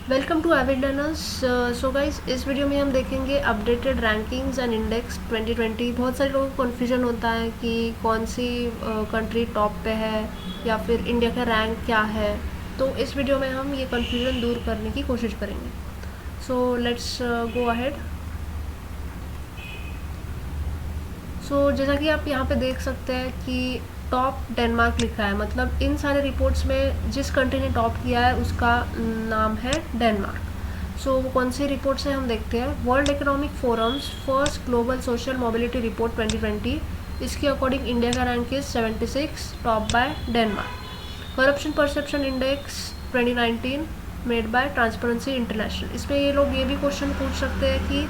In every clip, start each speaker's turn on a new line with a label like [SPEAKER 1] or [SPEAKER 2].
[SPEAKER 1] Welcome to avid learners. So guys, इस video में हम देखेंगे अपडेटेड रैंकिंग्स एंड इंडेक्स 2020। बहुत सारे लोगों को कन्फ्यूजन होता है कि कौन सी कंट्री टॉप पे है या फिर इंडिया का रैंक क्या है। तो इस वीडियो में हम ये कन्फ्यूजन दूर करने की कोशिश करेंगे। So let's go ahead. सो जैसा कि आप यहाँ पे देख सकते हैं कि टॉप डेनमार्क लिखा है, मतलब इन सारे रिपोर्ट्स में जिस कंट्री ने टॉप किया है उसका नाम है डेनमार्क। सो वो कौन सी रिपोर्ट्स हैं हम देखते हैं। World economic forums first global social mobility report 2020, इसके अकॉर्डिंग इंडिया का rank is 76, top by Denmark. Corruption perception index 2019 made by transparency international. इसमें ये लोग ये भी क्वेश्चन पूछ सकते हैं कि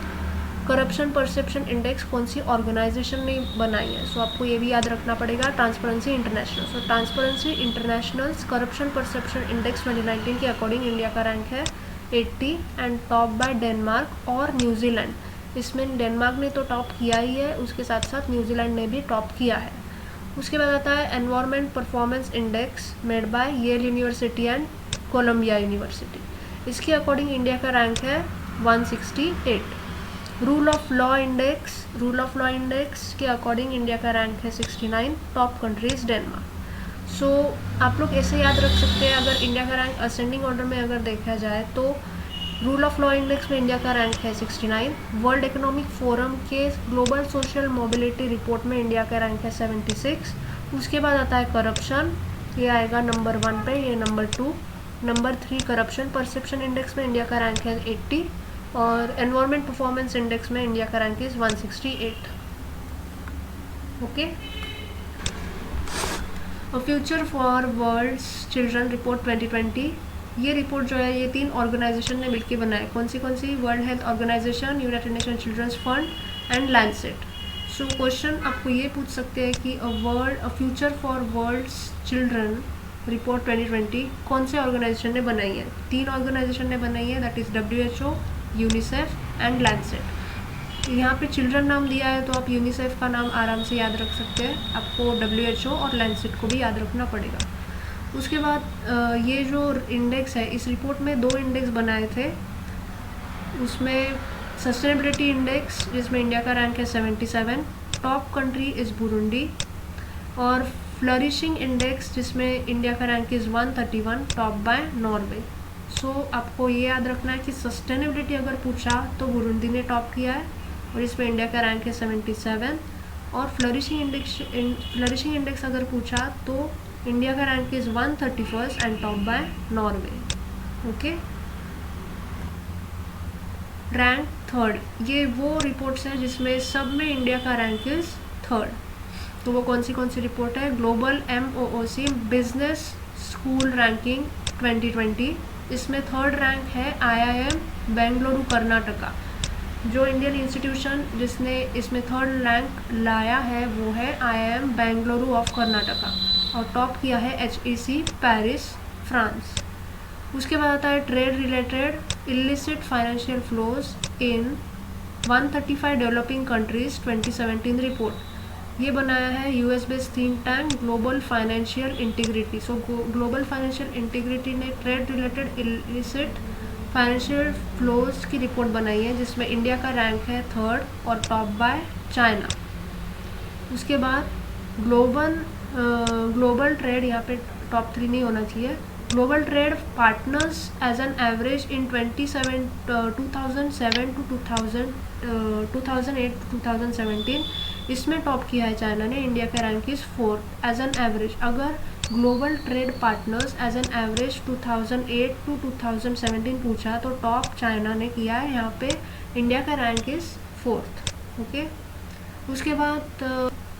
[SPEAKER 1] करप्शन परसेप्शन इंडेक्स कौन सी ऑर्गेनाइजेशन ने बनाई है। सो आपको ये भी याद रखना पड़ेगा, transparency international. So transparency international corruption perception index 2019 के अकॉर्डिंग इंडिया का रैंक है 80 एंड टॉप बाय डेनमार्क और न्यूजीलैंड। इसमें डेनमार्क ने तो टॉप किया ही है, उसके साथ साथ न्यूजीलैंड ने भी टॉप किया है। उसके बाद आता है environment performance index made by Yale University and Columbia University. इसके अकॉर्डिंग इंडिया का रैंक है 168। रूल ऑफ लॉ इंडेक्स के अकॉर्डिंग इंडिया का रैंक है 69, टॉप कंट्रीज डेनमार्क। सो आप लोग ऐसे याद रख सकते हैं, अगर इंडिया का रैंक असेंडिंग ऑर्डर में अगर देखा जाए तो रूल ऑफ लॉ इंडेक्स में इंडिया का रैंक है 69। वर्ल्ड इकोनॉमिक फोरम के ग्लोबल सोशल मोबिलिटी रिपोर्ट में इंडिया का रैंक है 76। उसके बाद आता है करप्शन, ये आएगा नंबर 1 पे, ये number 2। Number 3 corruption perception index में इंडिया का रैंक है 80 और एनवायरमेंट परफॉर्मेंस इंडेक्स में इंडिया का rank is 168। Okay. A future for world's children report 2020, ये रिपोर्ट जो है ये 3 ऑर्गेनाइजेशन ने मिलकर बनाया। कौन सी world health organization, united nation children's fund and Lancet. So question आपको ये पूछ सकते हैं कि a future for world's children report 2020 कौन से ऑर्गेनाइजेशन ने बनाई है। 3 ऑर्गेनाइजेशन ने बनाई है, that is WHO, UNICEF and Lancet. यहाँ पे चिल्ड्रन नाम दिया है तो आप यूनिसेफ का नाम आराम से याद रख सकते हैं, आपको WHO और लैंडसेट को भी याद रखना पड़ेगा। उसके बाद ये जो इंडेक्स है, इस रिपोर्ट में 2 इंडेक्स बनाए थे। उसमें सस्टेनेबिलिटी इंडेक्स जिसमें इंडिया का रैंक है 77, टॉप कंट्री इज़ बुरुंडी। और फ्लरिशिंग इंडेक्स जिसमें इंडिया का rank is 131, top by Norway. So आपको ये याद रखना है कि सस्टेनेबिलिटी अगर पूछा तो बुरुंडी ने टॉप किया है और इसमें इंडिया का रैंक है 77। और फ्लरिशिंग इंडेक्स अगर पूछा तो इंडिया का rank is 131 and top by Norway. Okay. Rank third, ये वो रिपोर्ट्स हैं जिसमें सब में इंडिया का रैंक इज़ थर्ड। तो वो कौन सी रिपोर्ट है। Global MOOC business school ranking 2020, इसमें थर्ड रैंक है IIM बेंगलुरु कर्नाटका। जो इंडियन इंस्टीट्यूशन जिसने इसमें थर्ड रैंक लाया है वो है IIM बेंगलुरु ऑफ कर्नाटका और टॉप किया है HEC पेरिस फ्रांस। उसके बाद आता है trade related illicit financial flows in 135 developing countries 2017 report. ये बनाया है US based think tank global financial integrity. So global financial integrity ने trade related illicit financial flows की रिपोर्ट बनाई है जिसमें इंडिया का रैंक है थर्ड और टॉप बाय चाइना। उसके बाद ग्लोबल ट्रेड, यहाँ पे टॉप 3 नहीं होना चाहिए। Global trade partners as an average in 2007 to 2017, इसमें टॉप किया है चाइना ने। इंडिया का rank is 4 as an average. अगर global trade partners as an average 2008 to 2017 पूछा तो टॉप चाइना ने किया है, यहाँ पे इंडिया का रैंक इज 4th। ओके। उसके बाद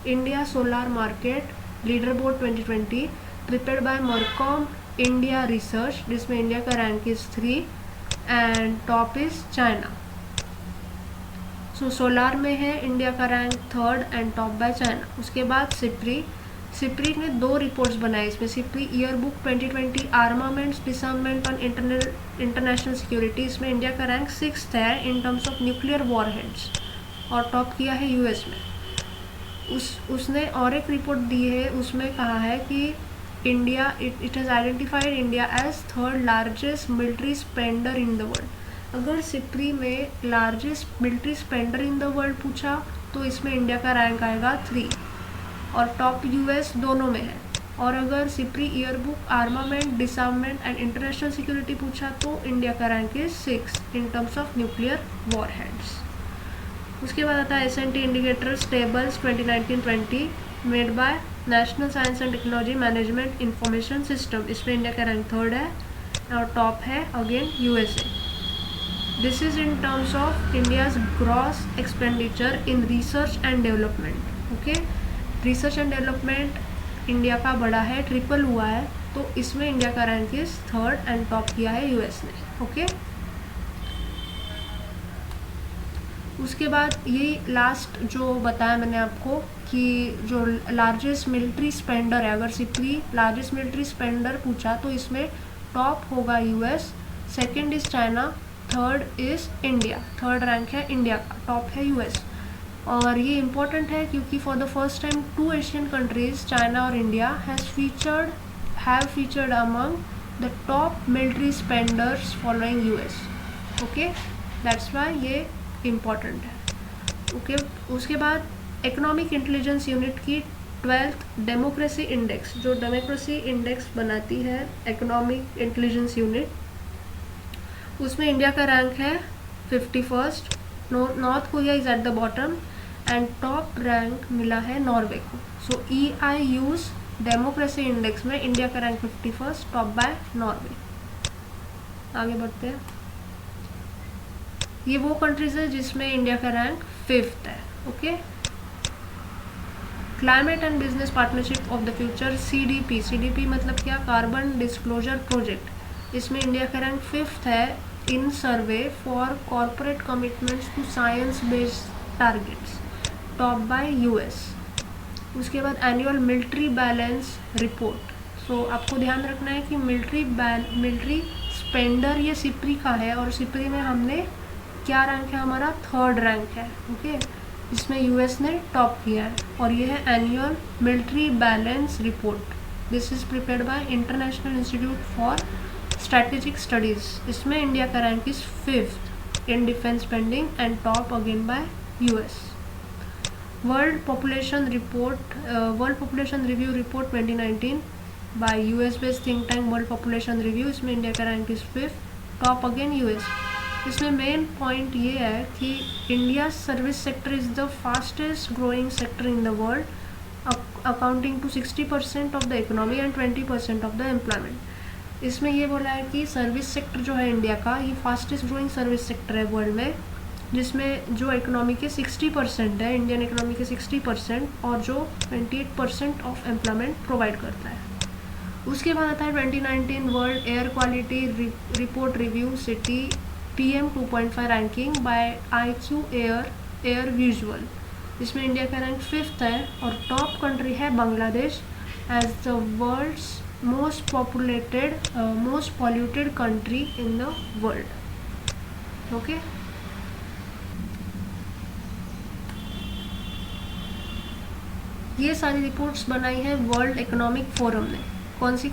[SPEAKER 1] India solar market leader board 2020 prepared by Mercom India research, जिसमें इंडिया का rank is 3 and top is China. So solar में है इंडिया का rank third and top by China. उसके बाद सिप्री ने 2 रिपोर्ट्स बनाई। इसमें SIPRI year book 2020 armaments disarmament on international security, इसमें इंडिया का रैंक 6th है in terms of nuclear warheads और टॉप किया है US में। उसने और एक रिपोर्ट दी है, उसमें कहा है कि India it has identified India as third largest military spender in the world. अगर सिप्री में largest military spender in the world पूछा तो इसमें इंडिया का रैंक आएगा 3 और टॉप यूएस दोनों में है। और अगर SIPRI yearbook armament, disarmament and international security पूछा तो इंडिया का rank is 6 in terms of nuclear warheads. उसके बाद आता है S and T indicators tables 2019-20 made by national science and technology management information system. इसमें इंडिया का रैंक 3rd है और टॉप है again USA. This is in terms of India's gross expenditure in research and development. Okay, research and development India का बड़ा है, triple हुआ है, तो इसमें इंडिया का rank is 3rd and top किया है यूएस ने। ओके, उसके बाद ये लास्ट जो बताया मैंने आपको कि जो लार्जेस्ट मिलिट्री स्पेंडर है, अगर सिप्री लार्जेस्ट मिलिट्री स्पेंडर पूछा तो इसमें टॉप होगा US, second is China, third is India. Third rank है इंडिया का, टॉप है यूएस। और ये इम्पोर्टेंट है क्योंकि for the first time 2 Asian countries China और India have featured among the top military spenders following US. Okay, that's why ये important है। ओके, उसके बाद इकोनॉमिक इंटेलिजेंस यूनिट की 12th डेमोक्रेसी इंडेक्स, जो डेमोक्रेसी इंडेक्स बनाती है इकोनॉमिक इंटेलिजेंस यूनिट, उसमें इंडिया का रैंक है 51st, north Korea is at the bottom and top rank मिला है नॉर्वे को। सो EIU's डेमोक्रेसी इंडेक्स में इंडिया का rank 51st, top by Norway. आगे बढ़ते हैं। ये वो कंट्रीज है जिसमें इंडिया का रैंक 5th है। Okay, climate and business partnership of the future CDP मतलब क्या, कार्बन डिस्क्लोजर प्रोजेक्ट, इसमें इंडिया का रैंक 5th है in survey for corporate commitments to science based targets, top by US. उसके बाद annual military balance report. So आपको ध्यान रखना है कि मिलिट्री स्पेंडर ये सिप्री का है और सिप्री में हमने क्या रैंक है, हमारा 3rd रैंक है। ओके, इसमें यूएस ने टॉप किया है और ये है annual military balance report. This is prepared by international institute for strategic studies. इसमें इंडिया का rank is 5th in defence spending and top again bye US. World population review report 2019 bye US based think tank world population review, इसमें India का rank is 5th, top again US. इसमें main point ये है कि India service sector is the fastest growing sector in the world, accounting to 60% of the economy and 20% of the employment. इसमें ये बोला है कि सर्विस सेक्टर जो है इंडिया का, ये फास्टेस्ट ग्रोइंग सर्विस सेक्टर है वर्ल्ड में, जिसमें जो इकोनॉमी के 60% है, इंडियन इकोनॉमी के 60% और जो 28% ऑफ एम्प्लॉयमेंट प्रोवाइड करता है। उसके बाद आता है 2019 world air quality report review city PM 2.5 ranking by IQ air visual. इसमें इंडिया का रैंक 5th है और टॉप कंट्री है Bangladesh as the world's most polluted country in the world. Okay, ये सारी रिपोर्ट्स बनाई है वर्ल्ड इकोनॉमिक फोरम ने। कौन सी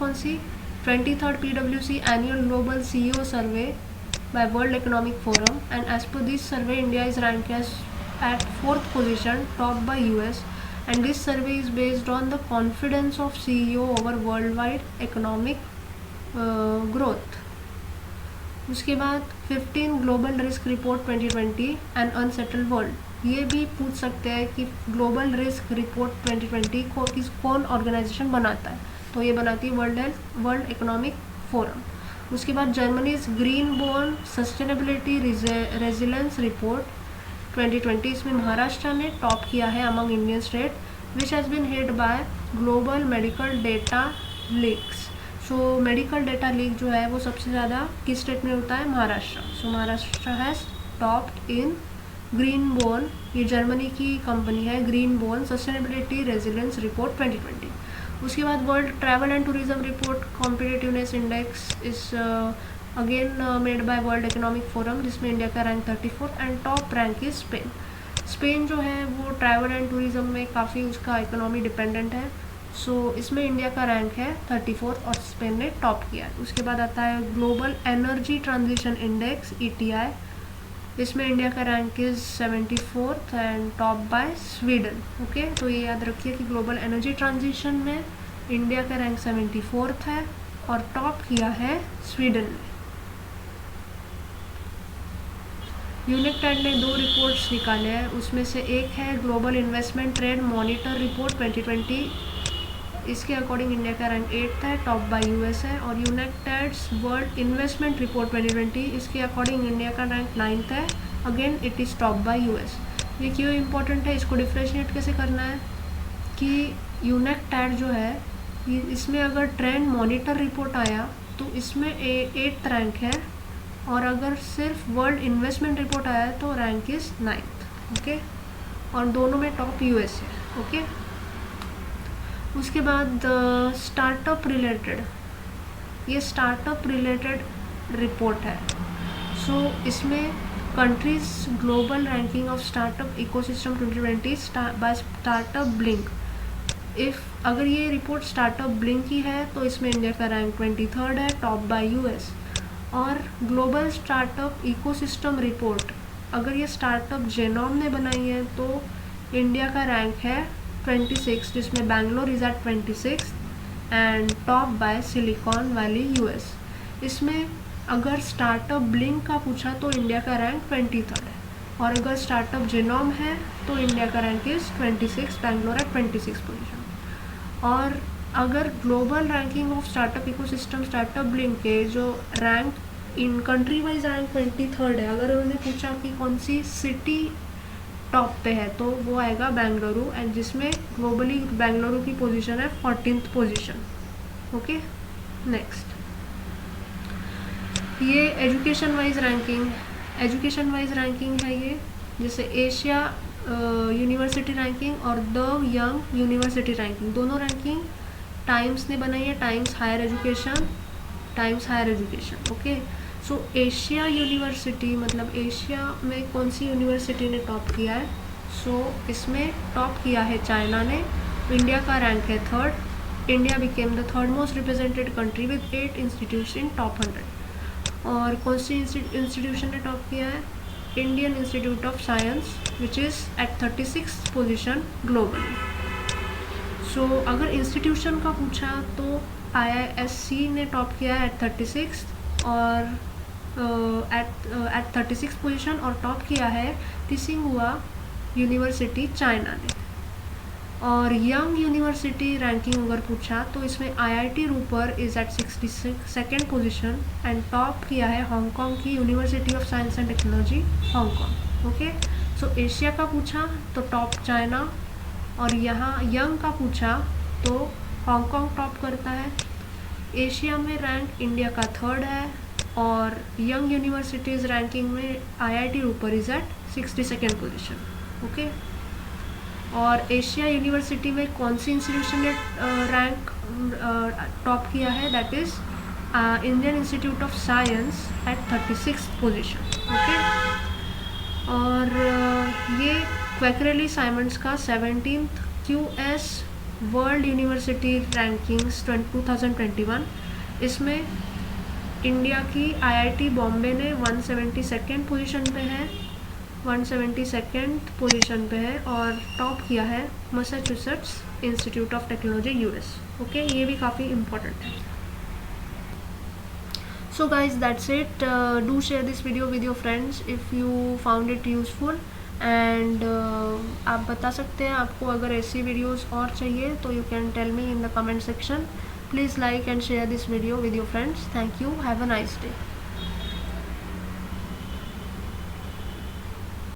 [SPEAKER 1] 23rd PwC annual global CEO survey by World Economic Forum, and as per this survey India is ranked as at 4th position, topped by US, and this survey is based on the confidence of CEO over worldwide economic growth. उसके बाद 15 global risk report 2020 and unsettled world, ये भी पूछ सकते हैं कि global risk report 2020 को कौन ऑर्गेनाइजेशन बनाता है, तो ये बनाती है वर्ल्ड इकोनॉमिक फोरम। उसके बाद Germany's green bone sustainability resilience report 2020, इसमें महाराष्ट्र ने टॉप किया है among Indian state, which has been head by global medical data leaks. So medical data leak जो है वो सबसे ज़्यादा किस स्टेट में होता है, Maharashtra. So Maharashtra has topped in green bone, ये जर्मनी की कंपनी है, green bone sustainability resilience report 2020। उसके बाद world travel and tourism report competitiveness index is again made by world economic forum, जिसमें इंडिया का rank 34 and top rank is Spain. Spain जो है वो ट्रैवल एंड टूरिज्म में काफ़ी उसका इकोनॉमी डिपेंडेंट है। सो इसमें इंडिया का रैंक है 34 और स्पेन ने टॉप किया है। उसके बाद आता है global energy transition index ETI, इसमें इंडिया का rank is 74th and top bye Sweden. Okay, तो ये याद रखिए कि ग्लोबल एनर्जी ट्रांजिशन में इंडिया का रैंक 74th है और टॉप किया है स्वीडन ने। यूनिकटेड ने 2 रिपोर्ट्स निकाले हैं, उसमें से एक है global investment trade monitor report 2020, इसके अकॉर्डिंग इंडिया का रैंक 8th है, टॉप बाय US है। और यूनिकटेड्स वर्ल्ड इन्वेस्टमेंट रिपोर्ट 2020, इसके अकॉर्डिंग इंडिया का रैंक 9th है, again it is top bye US। ये क्यों इम्पोर्टेंट है, इसको डिफ्रेंशिएट कैसे करना है कि यूनिकटेड जो है इसमें अगर ट्रेंड मॉनिटर रिपोर्ट आया तो इसमें 8th रैंक है, और अगर सिर्फ वर्ल्ड इन्वेस्टमेंट रिपोर्ट आया तो रैंक इज़ 9th। ओके, और दोनों में टॉप US है। ओके, उसके बाद स्टार्टअप रिलेटेड, ये स्टार्टअप रिलेटेड रिपोर्ट है। सो इसमें countries global ranking of startup ecosystem 2020 by startup blink. अगर ये रिपोर्ट स्टार्टअप ब्लिंक की है तो इसमें इंडिया का रैंक 23rd है, टॉप बाय US। और ग्लोबल स्टार्टअप इकोसिस्टम रिपोर्ट अगर ये स्टार्टअप जेनोम ने बनाई है तो इंडिया का रैंक है 26, जिसमें Bangalore is at 26 and top by Silicon Valley US। इसमें अगर स्टार्टअप ब्लिंक का पूछा तो इंडिया का रैंक 23rd है, और अगर स्टार्टअप जेनोम है तो इंडिया का rank is 26, Bangalore at 26 position. और अगर global ranking of startup ecosystem startup blink के जो rank in country wise rank 23rd है, अगर उन्होंने पूछा कि कौन सी सिटी टॉप पे है तो वो आएगा बेंगलुरु, एंड जिसमें ग्लोबली बेंगलुरु की पोजीशन है 14th पोजीशन। ओके, नेक्स्ट ये एजुकेशन वाइज रैंकिंग है ये, जैसे एशिया यूनिवर्सिटी रैंकिंग और द यंग यूनिवर्सिटी रैंकिंग, दोनों रैंकिंग टाइम्स ने बनाई है, Times higher education. Okay, so Asia university मतलब एशिया में कौन सी यूनिवर्सिटी ने टॉप किया है, सो इसमें टॉप किया है चाइना ने, इंडिया का रैंक है 3rd। India became the 3rd most represented country with 8 institutes in top 100। और कौन सी इंस्टीट्यूशन ने टॉप किया है, Indian institute of science which is at 36th position globally. So अगर इंस्टीट्यूशन का पूछा तो IISc ने टॉप किया है एट 36 और एट 36 पोजीशन, और टॉप किया है त्सिंगहुआ यूनिवर्सिटी चाइना ने। और यंग यूनिवर्सिटी रैंकिंग अगर पूछा तो इसमें IIT Ropar is at 62nd position and top किया है हांगकांग की university of science and technology Hong Kong. Okay, so Asia का पूछा तो टॉप चाइना, और यहाँ यंग का पूछा तो हांगकांग टॉप करता है। एशिया में रैंक इंडिया का 3rd है, और यंग यूनिवर्सिटीज़ रैंकिंग में IIT Ropar is at 62nd position. Okay, और एशिया यूनिवर्सिटी में कौन सी इंस्टीट्यूशन ने रैंक टॉप किया है, that is Indian institute of science at 36th position. Okay, और ये क्वेकरेली साइमंड्स का 17th QS world university rankings 2021, इसमें इंडिया की IIT बॉम्बे ने 172nd पोजीशन पे है, 172nd पोजीशन पे है, और टॉप किया है Massachusetts institute of technology US। Okay, ये भी काफ़ी इम्पोर्टेंट है। So guys that's it, do share this video with your friends if you found it useful, and आप बता सकते हैं आपको अगर ऐसी वीडियोस और चाहिए तो you can tell me in the comment section. Please like and share this video with your friends. Thank you. Have a nice day.